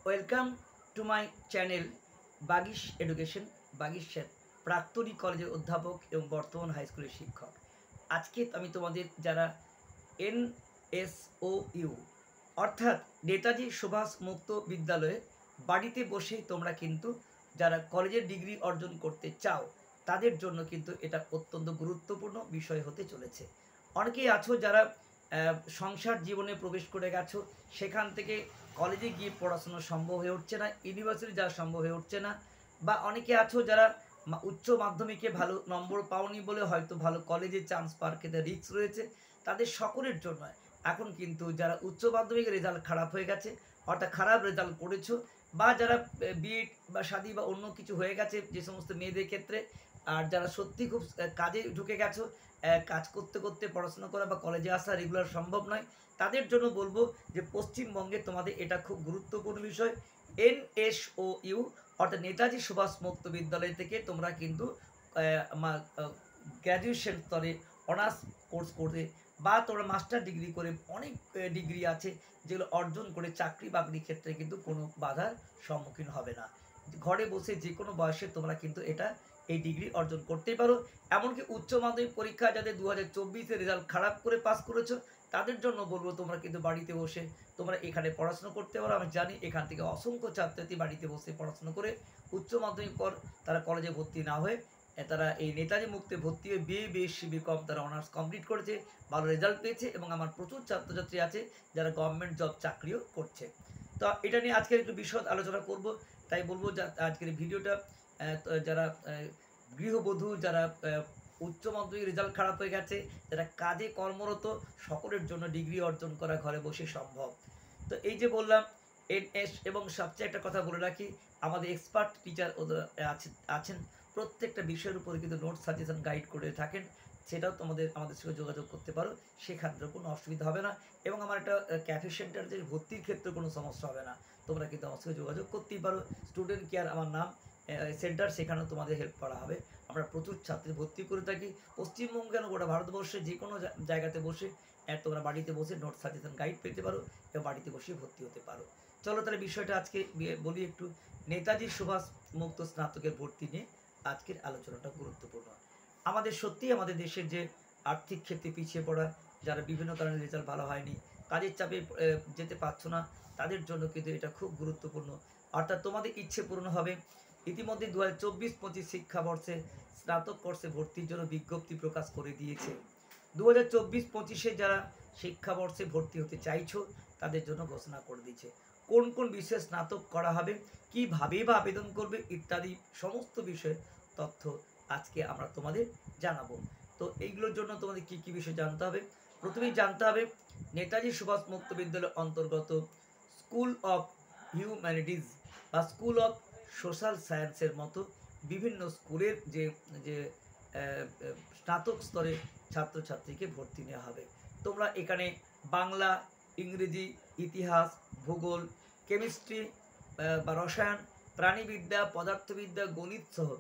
Welcome to my channel Bagish education. Bagish sir প্রাক্তনী কলেজের অধ্যাপক এবং বর্তমান হাই স্কুলের শিক্ষক। আজকে আমি তোমাদের যারা NSOU অর্থাৎ নেতাজি সুভাষ মুক্ত বিদ্যালয়ে বাড়িতে বসে তোমরা কিন্তু যারা কলেজের ডিগ্রি অর্জন করতে চাও তাদের জন্য কিন্তু এটা অত্যন্ত গুরুত্বপূর্ণ বিষয় হতে চলেছে। অনেকেই আছো যারা সংসার জীবনে প্রবেশ করে গেছো, সেখান থেকে কলেজে গিয়ে পড়াশোনা সম্ভব হয়ে উঠছে না, ইউনিভার্সিটি যাওয়া সম্ভব হয়ে উঠছে না, বা অনেকে আছো যারা উচ্চ মাধ্যমিকে ভালো নম্বর পাওনি বলে হয়তো ভালো কলেজে চান্স পাওয়ার ক্ষেত্রে রিস্ক রয়েছে। তাদের সকলের জন্য এখন কিন্তু যারা উচ্চ মাধ্যমিকের রেজাল্ট খারাপ হয়ে গেছে, অর্থাৎ খারাপ রেজাল্ট করেছো, বা যারা বিএড বা শাদী বা অন্য কিছু হয়ে গেছে যে সমস্ত মেয়েদের ক্ষেত্রে, আর যারা সত্যি খুব কাজে ঢুকে গেছো, কাজ করতে করতে পড়াশোনা করা বা কলেজে আসা রেগুলার সম্ভব নয়, তাদের জন্য বলবো যে পশ্চিমবঙ্গে তোমাদের এটা খুব গুরুত্বপূর্ণ বিষয়। NSOU অর্থাৎ নেতাজি সুভাষ মুক্ত বিদ্যালয় থেকে তোমরা কিন্তু গ্র্যাজুয়েশন স্তরে অনার্স কোর্স করে বা তোমরা মাস্টার ডিগ্রি করে অনেক ডিগ্রি আছে যেগুলো অর্জন করে চাকরি বাকরির ক্ষেত্রে কিন্তু কোনো বাধার সম্মুখীন হবে না। ঘরে বসে যে কোনো বয়সে তোমরা কিন্তু এই ডিগ্রি অর্জন করতেই পারো। এমনকি উচ্চ মাধ্যমিক পরীক্ষা যাদের 2024-এ রেজাল্ট খারাপ করে পাস করেছো তাদের জন্য বলবো তোমরা কিন্তু বাড়িতে বসে তোমরা এখানে পড়াশোনা করতে পারো। আমি জানি এখান থেকে অসংখ্য ছাত্রছাত্রী বাড়িতে বসে পড়াশোনা করে উচ্চ মাধ্যমিক পর তারা কলেজে ভর্তি না হয়ে তারা এই নেতাজি মুক্তে ভর্তি হয়ে বিএ বিএসসি বিকম তারা অনার্স কমপ্লিট করেছে, ভালো রেজাল্ট পেয়েছে, এবং আমার প্রচুর ছাত্রছাত্রী আছে যারা গভর্নমেন্ট জব চাকরিও করছে। তো এটা নিয়ে আজকের একটু বিশদ আলোচনা করব। তাই বলবো আজকের ভিডিওটা যারা গৃহবধূ, যারা উচ্চ মাধ্যমিক রেজাল্ট খারাপ হয়ে গেছে, যারা কাজে কর্মরত, সকলের জন্য ডিগ্রি অর্জন করা ঘরে বসে সম্ভব। তো এই যে বললাম NS, এবং সবচেয়ে একটা কথা বলে রাখি, আমাদের এক্সপার্ট টিচার আছেন প্রত্যেকটা বিষয়ের উপরে কিন্তু নোট সাজেশন গাইড করে থাকেন। সেটাও আমাদের সঙ্গে যোগাযোগ করতে পারো, সেক্ষেত্রে কোনো অসুবিধা হবে না। এবং আমার একটা ক্যাফে সেন্টার যে ভর্তির ক্ষেত্রে কোনো সমস্যা হবে না, তোমরা কিন্তু আমার সঙ্গে যোগাযোগ করতেই পারো। স্টুডেন্ট কেয়ার আমার নাম সেন্টার, সেখানেও তোমাদের হেল্প করা হবে। আমরা প্রচুর ছাত্রী ভর্তি করে থাকি পশ্চিমবঙ্গে, গোটা ভারতবর্ষে যে কোনো জায়গাতে বসে তোমরা বাড়িতে বসে নোট সাজেশন গাইড পেতে পারো এবং বাড়িতে বসে ভর্তি হতে পারো। চলো তাহলে বিষয়টা আজকে বলি একটু। নেতাজি সুভাষ মুক্ত স্নাতকের ভর্তি নিয়ে আজকের আলোচনাটা গুরুত্বপূর্ণ। আমাদের সত্যিই আমাদের দেশের যে আর্থিক ক্ষেত্রে পিছিয়ে পড়া, যারা বিভিন্ন কারণে রেজাল্ট ভালো হয়নি, কাজের চাপে যেতে পারছো না, তাদের জন্য কিন্তু এটা খুব গুরুত্বপূর্ণ। অর্থাৎ তোমাদের ইচ্ছে পূরণ হবে। ইতিমধ্যে 2024-25 শিক্ষাবর্ষে স্নাতক কোর্সে ভর্তির জন্য বিজ্ঞপ্তি প্রকাশ করে দিয়েছে। 2024-25-এ যারা শিক্ষাবর্ষে ভর্তি হতে চাইছো তাদের জন্য ঘোষণা করে দিয়েছে কোন কোন বিষয়ে স্নাতক করা হবে, কীভাবে বা আবেদন করবে ইত্যাদি সমস্ত বিষয়ে তথ্য আজকে আমরা তোমাদের জানাবো। তো এইগুলোর জন্য তোমাদের কী কী বিষয় জানতে হবে? প্রথমেই জানতে হবে নেতাজি সুভাষ মুক্ত বিদ্যালয়ের অন্তর্গত স্কুল অফ হিউম্যানিটিজ বা স্কুল অফ সোশ্যাল সায়েন্সের মতো বিভিন্ন স্কুলের যে যে স্নাতক স্তরে ছাত্রছাত্রীকে ভর্তি নেওয়া হবে। তোমরা এখানে বাংলা, ইংরেজি, ইতিহাস, ভূগোল, কেমিস্ট্রি বা রসায়ন, প্রাণীবিদ্যা, পদার্থবিদ্যা, গণিত সহ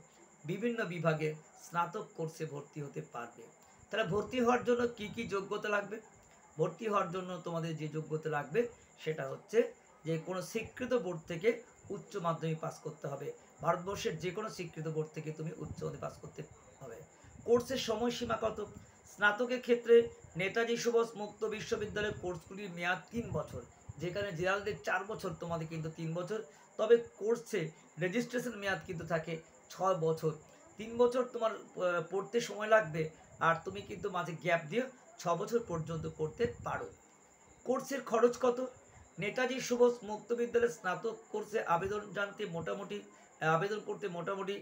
বিভিন্ন বিভাগে স্নাতক কোর্সে ভর্তি হতে পারবে। তাহলে ভর্তি হওয়ার জন্য কি কি যোগ্যতা লাগবে? ভর্তি হওয়ার জন্য তোমাদের যে যোগ্যতা লাগবে সেটা হচ্ছে যে কোনো স্বীকৃত বোর্ড থেকে উচ্চ মাধ্যমিক পাস করতে হবে। ভারতবর্ষের যে কোনো স্বীকৃত বোর্ড থেকে তুমি উচ্চ মাধ্যমিক পাস করতে হবে। কোর্সের সময়সীমা কত? স্নাতকের ক্ষেত্রে নেতাজি সুভাষ মুক্ত বিশ্ববিদ্যালয়ের কোর্সগুলির মেয়াদ 3 বছর, যেখানে জেনারেলদের 4 বছর, তোমাদের কিন্তু 3 বছর। তবে কোর্সে রেজিস্ট্রেশন মেয়াদ কিন্তু থাকে 6 বছর। 3 বছর তোমার পড়তে সময় লাগবে, আর তুমি কিন্তু মাঝে গ্যাপ দিয়ে 6 বছর পর্যন্ত করতে পারো। কোর্সের খরচ কত? নেতাজি সুভাষ মুক্ত বিদ্যালয়ের স্নাতক কোর্সে আবেদন করতে মোটামুটি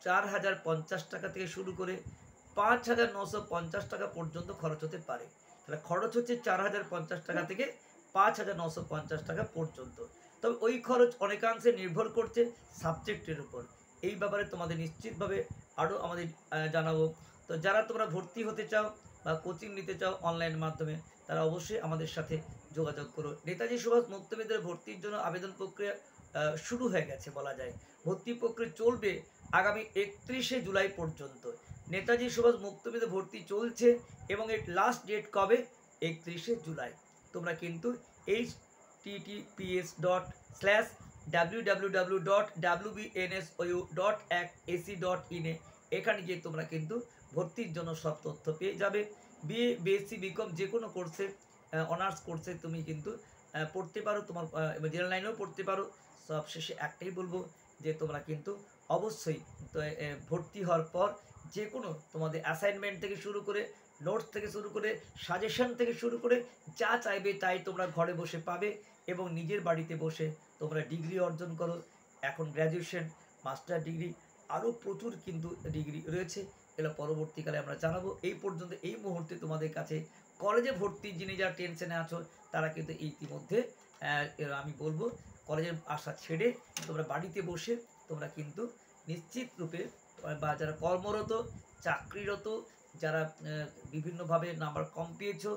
4,050 টাকা থেকে শুরু করে 5,950 টাকা পর্যন্ত খরচ হতে পারে। তাহলে খরচ হচ্ছে 4,050 টাকা থেকে 5,950 টাকা পর্যন্ত। তবে ওই খরচ অনেকাংশে নির্ভর করছে সাবজেক্টের উপর। এই ব্যাপারে তোমাদের নিশ্চিতভাবে আরও আমাদের জানাবো। তো যারা তোমরা ভর্তি হতে চাও বা কোচিং নিতে চাও অনলাইন মাধ্যমে, তারা অবশ্যই আমাদের সাথে যোগাযোগ করো। নেতাজি সুভাষ মুক্ত বিদ্যালয়ে ভর্তির জন্য আবেদন প্রক্রিয়া শুরু হয়ে গেছে বলা যায়। ভর্তি প্রক্রিয়া চলবে আগামী 31শে জুলাই পর্যন্ত। নেতাজি সুভাষ মুক্ত বিদ্যালয়ে ভর্তি চলছে এবং এর লাস্ট ডেট কবে? 31শে জুলাই। তোমরা কিন্তু https www.wbnsou.ac.in এ এখানে গিয়ে তোমরা কিন্তু ভর্তির জন্য সব তথ্য পেয়ে যাবে। বিএ, বিএসসি, বিকম যে কোনো কোর্সে অনার্স কোর্সে তুমি কিন্তু পড়তে পারো, তোমার জেনারেল লাইনেও পড়তে পারো। সবশেষে একটাই বলবো যে তোমরা কিন্তু অবশ্যই ভর্তি হওয়ার পর যে কোনো তোমাদের অ্যাসাইনমেন্ট থেকে শুরু করে, নোটস থেকে শুরু করে, সাজেশন থেকে শুরু করে যা চাইবে তাই তোমরা ঘরে বসে পাবে এবং নিজের বাড়িতে বসে তোমরা ডিগ্রি অর্জন করো। এখন গ্র্যাজুয়েশন, মাস্টার ডিগ্রি, আরও প্রচুর কিন্তু ডিগ্রি রয়েছে, এগুলো পরবর্তীকালে আমরা জানাবো। এই পর্যন্ত এই মুহূর্তে তোমাদের কাছে কলেজে ভর্তি যিনি যারা টেনশনে আছো তারা কিন্তু ইতিমধ্যে আমি বলবো কলেজের আশা ছেড়ে তোমরা বাড়িতে বসে তোমরা কিন্তু নিশ্চিত রূপে বা যারা কর্মরত, চাকরিরত, যারা বিভিন্নভাবে নাম্বার কম পেয়েছো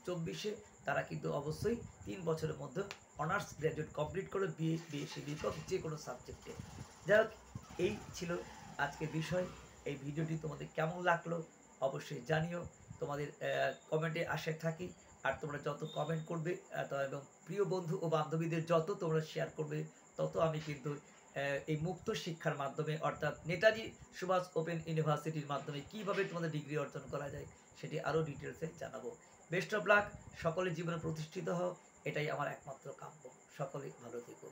24-এ, তারা কিন্তু অবশ্যই 3 বছরের মধ্যে অনার্স গ্র্যাজুয়েট কমপ্লিট করে বিএ, বিএসসি, বিকম যে কোনো সাবজেক্টে। যাই হোক, এই ছিল আজকের বিষয়। এই ভিডিওটি তোমাদের কেমন লাগলো অবশ্যই জানিও, তোমাদের কমেন্টে আশায় থাকি। আর তোমরা যত কমেন্ট করবে এবং প্রিয় বন্ধু ও বান্ধবীদের যত তোমরা শেয়ার করবে, তত আমি কিন্তু এই মুক্ত শিক্ষার মাধ্যমে অর্থাৎ নেতাজি সুভাষ ওপেন ইউনিভার্সিটির মাধ্যমে কীভাবে তোমাদের ডিগ্রি অর্জন করা যায় সেটি আরও ডিটেলসে জানাবো। বেস্ট অফ লাক, সকলের জীবনে প্রতিষ্ঠিত হও, এটাই আমার একমাত্র কাম্য। সকলে ভালো থেকো।